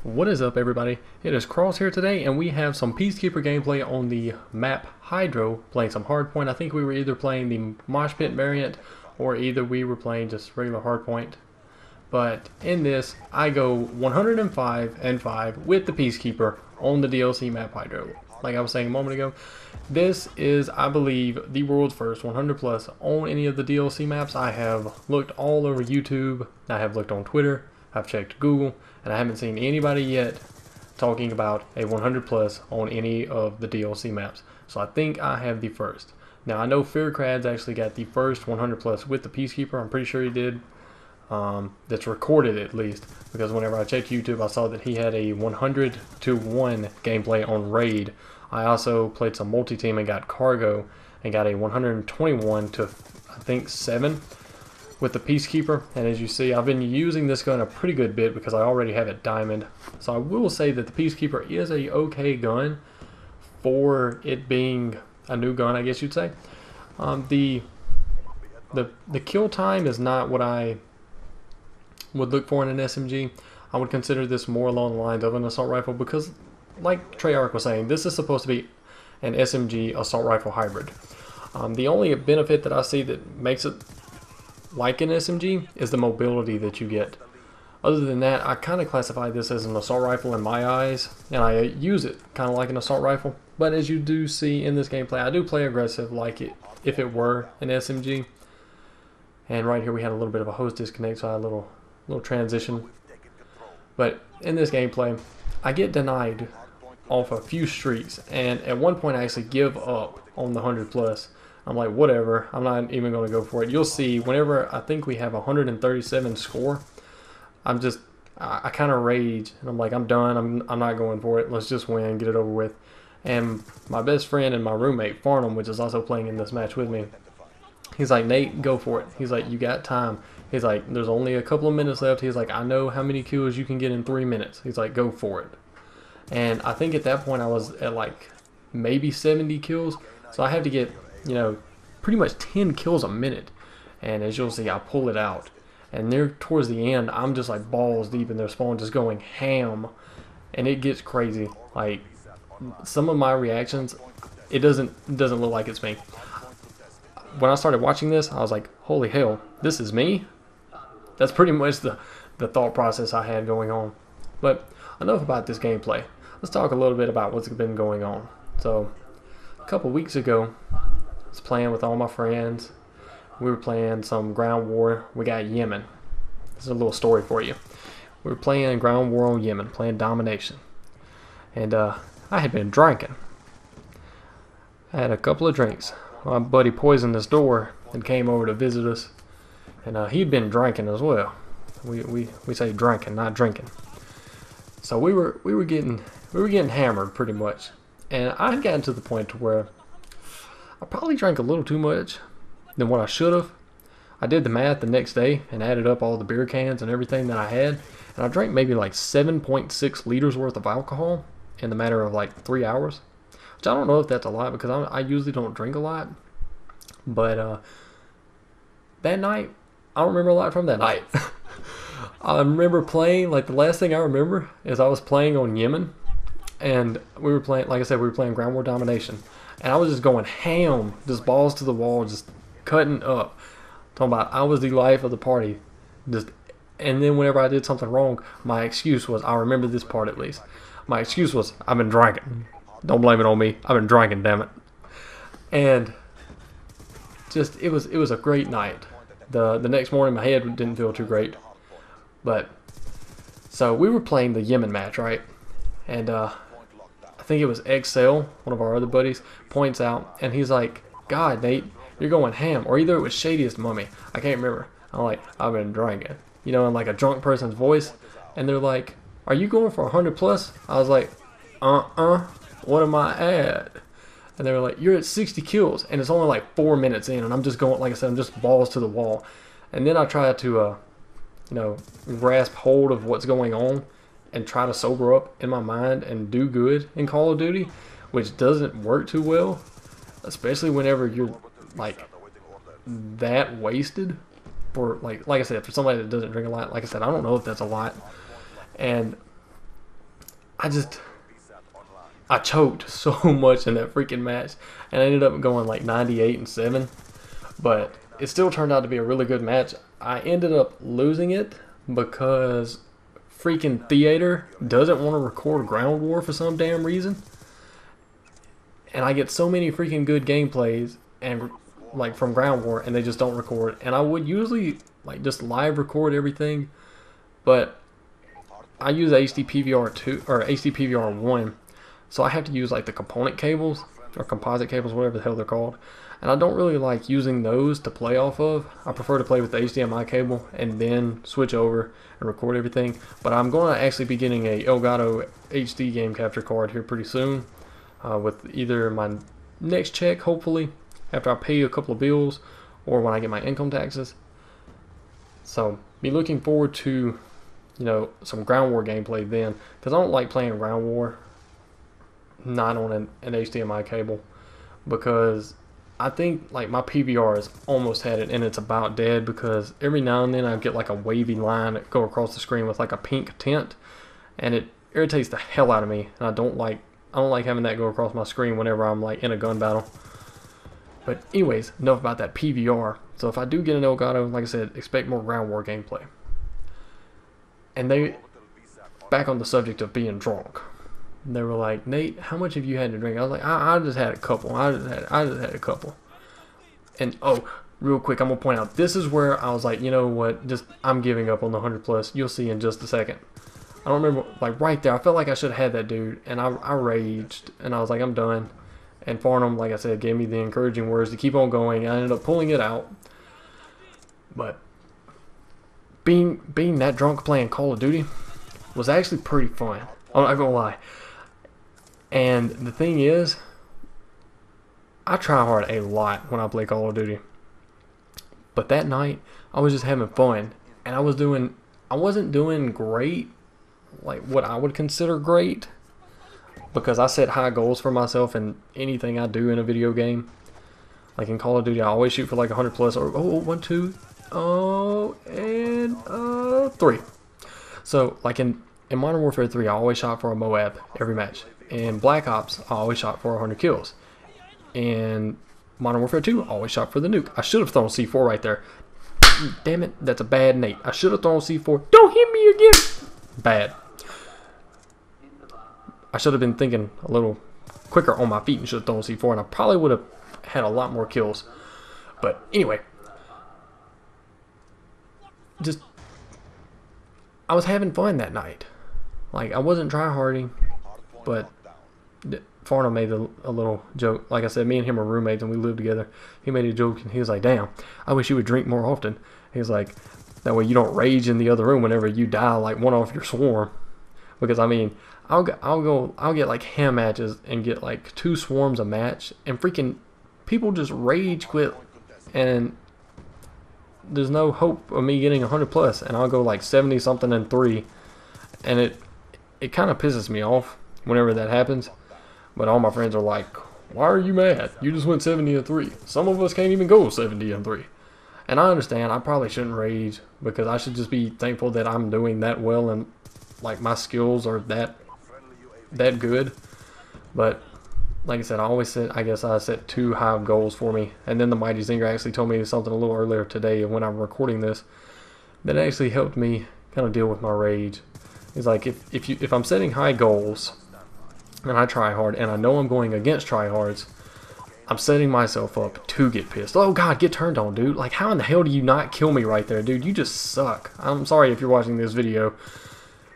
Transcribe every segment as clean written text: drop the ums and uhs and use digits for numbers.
What is up, everybody? It is Cross here today, and we have some Peacekeeper gameplay on the map Hydro, playing some Hardpoint. I think we were either playing the Mosh Pit variant, or either we were playing just regular Hardpoint. But in this, I go 105 and 5 with the Peacekeeper on the DLC map Hydro. Like I was saying a moment ago, this is, I believe, the world's first 100 plus on any of the DLC maps. I have looked all over YouTube, I have looked on Twitter, I've checked Google, and I haven't seen anybody yet talking about a 100 plus on any of the DLC maps. So I think I have the first. Now I know Fearcrad's actually got the first 100 plus with the Peacekeeper. I'm pretty sure he did. That's recorded at least, because whenever I checked YouTube I saw that he had a 100 to 1 gameplay on Raid. I also played some multi-team and got Cargo and got a 121 to I think 7 with the Peacekeeper. And as you see, I've been using this gun a pretty good bit because I already have it diamond. So I will say that the Peacekeeper is a okay gun for it being a new gun, I guess you'd say. The kill time is not what I would look for in an SMG. I would consider this more along the lines of an assault rifle because, like Treyarch was saying, this is supposed to be an SMG assault rifle hybrid. The only benefit that I see that makes it like an SMG is the mobility that you get. Other than that, I kind of classify this as an assault rifle in my eyes, and I use it kind of like an assault rifle. But as you do see in this gameplay, I do play aggressive like it if it were an SMG. And right here we had a little bit of a hose disconnect, so I had a little transition. But in this gameplay, I get denied off a few streaks, and at one point I actually give up on the 100 plus. I'm like, whatever, I'm not even going to go for it. You'll see whenever I think we have a 137 score, I kind of rage, and I'm like, I'm done, I'm not going for it. Let's just win, get it over with. And my best friend and my roommate Farnham, which is also playing in this match with me, he's like, Nate, go for it. He's like, you got time. He's like, there's only a couple of minutes left. He's like, I know how many kills you can get in 3 minutes. He's like, go for it. And I think at that point I was at like maybe 70 kills. So I have to get, you know, pretty much 10 kills a minute. And as you'll see, I pull it out. And there towards the end, I'm just like balls deep in their spawn, just going ham. And it gets crazy. Like, some of my reactions, it doesn't look like it's me. When I started watching this, I was like, holy hell, this is me? That's pretty much the thought process I had going on. But enough about this gameplay. Let's talk a little bit about what's been going on. So, a couple weeks ago, I was playing with all my friends. We were playing some ground war. We got Yemen. This is a little story for you. We were playing ground war on Yemen, playing domination. And I had been drinking. I had a couple of drinks. My buddy poisoned this door and came over to visit us, and he'd been drinking as well. We say drinking, not drinking. So we were getting hammered pretty much, and I had gotten to the point to where I probably drank a little too much than what I should have. I did the math the next day and added up all the beer cans and everything that I had, and I drank maybe like 7.6 liters worth of alcohol in the matter of like 3 hours. Which I don't know if that's a lot because I usually don't drink a lot. But that night, I don't remember a lot from that night. I remember playing, like the last thing I remember is I was playing on Yemen. And we were playing, like I said, we were playing Ground War Domination. And I was just going ham, just balls to the wall, just cutting up. Talking about I was the life of the party. And then whenever I did something wrong, my excuse was, I remember this part at least. My excuse was, I've been drinking. Don't blame it on me. I've been drinking, damn it. And just it was a great night. The next morning my head didn't feel too great. But so we were playing the Yemen match, right? And I think it was XL, one of our other buddies, points out and he's like, God, Nate, you're going ham. Or either it was Shadiest Mummy. I can't remember. I'm like, I've been drinking. You know, in like a drunk person's voice. And they're like, are you going for 100 plus? I was like, what am I at? And they were like, you're at 60 kills, and it's only like 4 minutes in, and I'm just going, like I said, I'm just balls to the wall. And then I try to, you know, grasp hold of what's going on and try to sober up in my mind and do good in Call of Duty, which doesn't work too well, especially whenever you're like that wasted. For like I said, for somebody that doesn't drink a lot, like I said, I don't know if that's a lot. And I choked so much in that freaking match, and I ended up going like 98-7. But it still turned out to be a really good match. I ended up losing it because freaking Theater doesn't want to record Ground War for some damn reason. And I get so many freaking good gameplays and like from Ground War, and they just don't record. And I would usually like just live record everything, but I use HD PVR 2 or HD PVR 1, so I have to use like the component cables or composite cables, whatever the hell they're called. And I don't really like using those to play off of. I prefer to play with the HDMI cable and then switch over and record everything. But I'm going to actually be getting a Elgato HD game capture card here pretty soon, with either my next check, hopefully, after I pay a couple of bills, or when I get my income taxes. So be looking forward to, you know, some Ground War gameplay then, because I don't like playing Ground War not on an HDMI cable, because I think like my PVR has almost had it and it's about dead, because every now and then I get like a wavy line that go across the screen with like a pink tint, and it irritates the hell out of me, and I don't like having that go across my screen whenever I'm like in a gun battle. But anyways, enough about that PVR. So if I do get an Elgato, like I said, expect more Ground War gameplay. And they, back on the subject of being drunk, they were like, Nate, how much have you had to drink? I was like, I just had a couple. I just had a couple. And oh, real quick, I'm gonna point out, this is where I was like, you know what? I'm giving up on the 100 plus. You'll see in just a second. I don't remember, like right there, I felt like I should have had that dude, and I raged, and I was like, I'm done. And Farnham, like I said, gave me the encouraging words to keep on going. I ended up pulling it out. But being that drunk playing Call of Duty was actually pretty fun. I'm not gonna lie. And the thing is, I try hard a lot when I play Call of Duty. But that night, I was just having fun, and I wasn't doing great, like what I would consider great, because I set high goals for myself in anything I do in a video game. Like in Call of Duty, I always shoot for like 100 plus, or 1, 2, and 3. So like in Modern Warfare 3, I always shot for a Moab every match. In Black Ops, I always shot for 100 kills. In Modern Warfare 2, I always shot for the nuke. I should have thrown C4 right there. Damn it, that's a bad Nate. I should have thrown C4. Don't hit me again. Bad. I should have been thinking a little quicker on my feet and should have thrown C4, and I probably would have had a lot more kills. But anyway, just I was having fun that night. Like, I wasn't tryharding, but Farnham made a little joke. Like I said, me and him are roommates and we lived together. He made a joke and he was like, damn, I wish you would drink more often. He was like, that way you don't rage in the other room whenever you die like one off your swarm. Because I mean, I'll get like ham matches and get like 2 swarms a match, and freaking people just rage quit, and there's no hope of me getting 100 plus, and I'll go like 70 something and 3, and it kind of pisses me off whenever that happens. But all my friends are like, why are you mad? You just went 70 and 3. Some of us can't even go 70 and 3. And I understand, I probably shouldn't rage, because I should just be thankful that I'm doing that well and like my skills are that good. But like I said, I guess I set 2 high goals for me. And then the Mighty Zinger actually told me something a little earlier today when I'm recording this that actually helped me kind of deal with my rage. He's like, if I'm setting high goals and I try hard and I know I'm going against tryhards, I'm setting myself up to get pissed. Oh God, get turned on, dude. Like, how in the hell do you not kill me right there, dude? You just suck. I'm sorry if you're watching this video,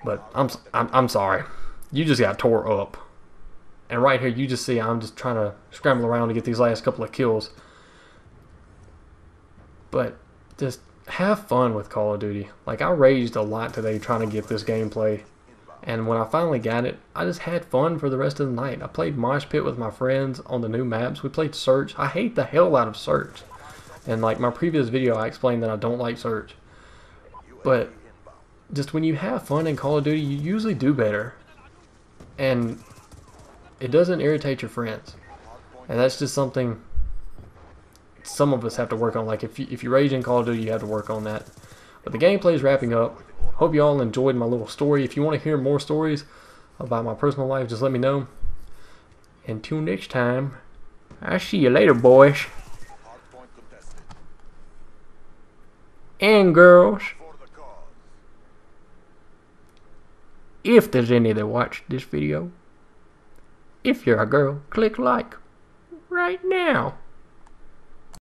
but I'm sorry. You just got tore up. And right here, you just see I'm just trying to scramble around to get these last couple of kills. But just have fun with Call of Duty. Like, I raged a lot today trying to get this gameplay. And when I finally got it, I just had fun for the rest of the night. I played Mosh Pit with my friends on the new maps. We played Search. I hate the hell out of Search. And like my previous video, I explained that I don't like Search. But just when you have fun in Call of Duty, you usually do better. And it doesn't irritate your friends. And that's just something some of us have to work on. Like if you rage in Call of Duty, you have to work on that. But the gameplay is wrapping up. Hope you all enjoyed my little story. If you want to hear more stories, about my personal life, just let me know. Until next time, I'll see you later, boys and girls. If there's any that watch this video, if you're a girl, click like right now.